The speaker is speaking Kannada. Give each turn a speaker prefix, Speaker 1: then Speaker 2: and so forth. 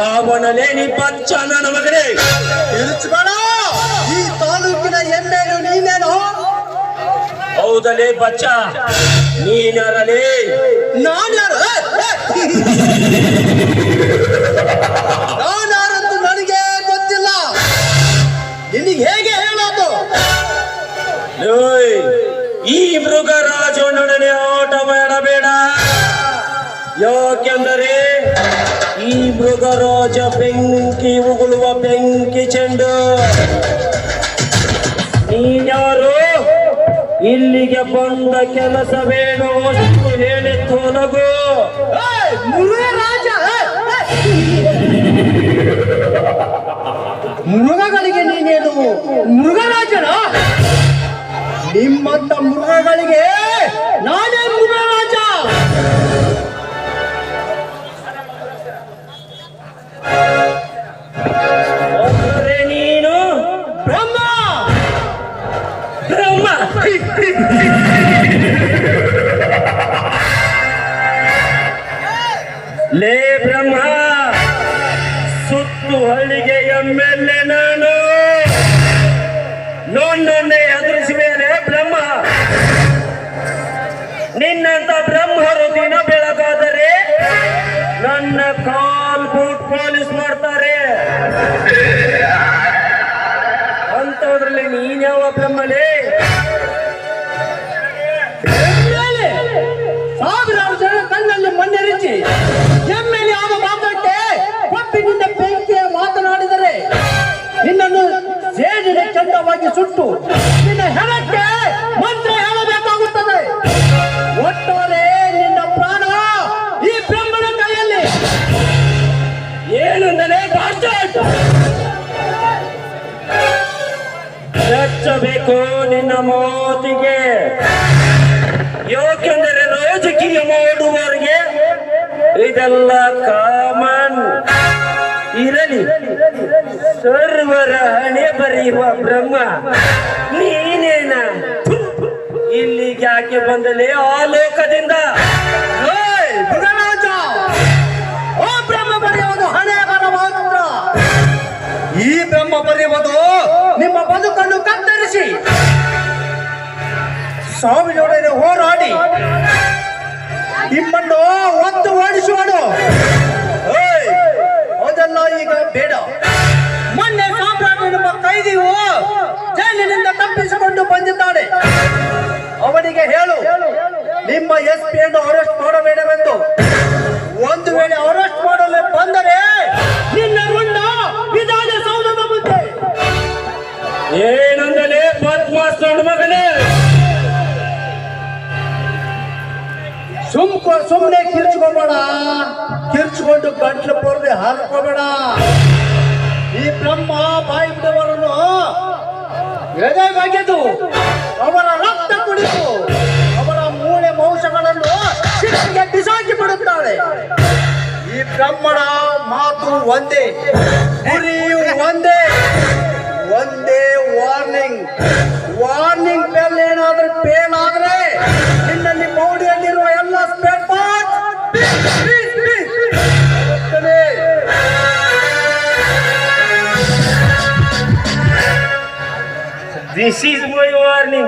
Speaker 1: ಯಾವನಲೇ ನೀ ಬಚ್ಚ ನನ್ನ ಮಗನೇ?
Speaker 2: ತಿರುಚಬೇಡ. ಈ ತಾಲೂಕಿನ ಎಮ್ಮೆಲು ನೀನೇನು?
Speaker 1: ಹೌದಲೇ ಬಚ್ಚ, ನೀನರಲೇ?
Speaker 2: ನಾನ್ಯಾರು? ನಾನ್ಯಾರಂತೂ ನನಗೆ ಗೊತ್ತಿಲ್ಲ. ನಿನಗೆ ಹೇಗೆ ಹೇಳೋದು?
Speaker 1: ಈ ಮೃಗರಾಜನೊಡನೆ ಆಟ ಮಾಡಬೇಡ. ಯಾಕೆಂದರೆ ಈ ಮೃಗರಾಜ ಬೆಂಕಿ ಉಗುಳುವ ಬೆಂಕಿ ಚೆಂಡು. ನೀನ್ಯಾರು? ಇಲ್ಲಿಗೆ ಬಂದ ಕೆಲಸವೇನು ಅಷ್ಟು ಹೇಳಿ ತೊಲಗು.
Speaker 2: ಮೃಗರಾಜ ಮೃಗಗಳಿಗೆ ನೀನೇನು ಮೃಗರಾಜನ? ನಿಮ್ಮಂತ ಮೃಗಗಳಿಗೆ ನಾನೇ ಮೃಗರಾಜ.
Speaker 1: ನೀನು
Speaker 2: ಬ್ರಹ್ಮ.
Speaker 1: ಬ್ರಹ್ಮ ಲೇ ಬ್ರಹ್ಮ, ಸುತ್ತು ಹಳ್ಳಿಗೆ ಎಮ್ಮೆಲ್ಲೆ ನಾನು. ನನ್ನನ್ನೇ ಎದುರಿಸುವೇನೆ ಬ್ರಹ್ಮ. ನಿನ್ನಂತ ಬ್ರಹ್ಮರು ದಿನ ಬೆಳಗಾದರೆ ನನ್ನ ಕಾಲ್ ಬೂಟ್ ಪಾಲಿಸ್ ಮಾಡ್ತಾರೆ. ಅಂತದ್ರಲ್ಲಿ ನೀನ್ಯಾವ ಬ್ರಹ್ಮಲೇ?
Speaker 2: ಸಾವಿರಾರು ಜನ ಕಣ್ಣಲ್ಲಿ ಮಣ್ಣೆರಿಚಿ ಎಮ್ಮೆಲೆ ಆಗ ಮಾತಾಡ್ತೆ ಕೊಪ್ಪಿನಿಂದ ಬೆಂಕಿಯ ಮಾತನಾಡಿದರೆ ನಿನ್ನನ್ನು ಸೇಡಿನ ಚಂದವಾಗಿ ಸುಟ್ಟು ನಿನ್ನ ಹೆಣಕ್ಕೆ ಮಂತ್ರ ಹೇಳಬೇಕಾಗುತ್ತದೆ. ಒಟ್ಟಾರೆ ನಿನ್ನ ಪ್ರಾಣ ಈ ಬ್ರಹ್ಮನ ಕೈಯಲ್ಲಿ.
Speaker 1: ಏನಂದರೆ ಮೆಚ್ಚಬೇಕು ನಿನ್ನ ಮಾತಿಗೆ. ಯಾಕೆಂದರೆ ರಾಜಕೀಯ ಮಾಡುವವರಿಗೆ ಇದೆಲ್ಲ ಕಾಮನ್. ಇರಲಿ, ಸರ್ವರ ಹಣೆ ಬರೆಯುವ ಬ್ರಹ್ಮ ನೀನೇನ? ಇಲ್ಲಿಗೆ ಯಾಕೆ ಬಂದಲೇ ಆ ಲೋಕದಿಂದ?
Speaker 2: ಮೃಗರಾಜ, ಓ ಬ್ರಹ್ಮ ಬರೆಯುವುದು ಹಣೆ ಬರ ಮಾತ್ರ. ಈ ಬ್ರಹ್ಮ ಬರೆಯುವುದು ನಿಮ್ಮ ಬದುಕನ್ನು ಕತ್ತರಿಸಿ ಸಾವಿನೊಡನೆ ಹೋರಾಡಿ ನಿಮ್ಮನ್ನು ಒತ್ತು ಓಡಿಸುವನು. ಅದೆಲ್ಲ ಈಗ ಬೇಡ. ಮೊನ್ನೆ ಸಾಮ್ರಾಟ ನಿಮ್ಮ ಕೈದಿಯು ಜೈಲಿನಿಂದ ತಪ್ಪಿಸಿಕೊಂಡು ಬಂದಿದ್ದಾನೆ. ಅವನಿಗೆ ಹೇಳು, ನಿಮ್ಮ SP ಯನ್ನು ಅರೆಸ್ಟ್ ಮಾಡಬೇಡವೆಂದು. ಒಂದು ವೇಳೆ ಅರೆಸ್ಟ್ ಮಾಡಲು ಬಂದರೆ ನಿನ್ನ ರುಂಡ ವಿಧಾನಸೌಧದ ಮುಂದೆ.
Speaker 1: ಏನಂದಲೇ ಬದ್ಮಾಸ್ ನೋಡು ಮಗನೇ?
Speaker 2: ಸುಮ್ಮನೆ ಕಿರ್ಚ್ಕೋಬೇಡ. ಕಿರ್ಚ್ಕೊಂಡು ಗಂಟ್ಲು ಪೊರ್ದೆ ಹಾರ್ಕೋಬೇಡ. ಈ ಬ್ರಹ್ಮ ಬಾಯಿ ಬಿಡುವವರನ್ನು ಎದೆ ಬಗೆದು ಅವರ ರಕ್ತ ಕುಡಿದು ಅವರ ಮೂಳೆ ಮಾಂಸಗಳನ್ನು ಶಿಕ್ಷೆಗೆ ಬಿಸಾಕಿ ಬಿಡುತ್ತಾಳೆ. ಈ ಬ್ರಹ್ಮಣ ಮಾತು ಒಂದೇ, ಗುರಿಯು ಒಂದೇ. ಒಂದೇ ವಾರ್ನಿಂಗ್. ವಾರ್ನಿಂಗ್ ಬೆಲ್ ಏನಾದ್ರೂ ಫೇಲ್ ಆದ್ರೆ ನಿನ್ನಲ್ಲಿ ಮೌಡಿಯಲ್ಲಿರುವ ಎಲ್ಲ spare part
Speaker 1: This is my warning.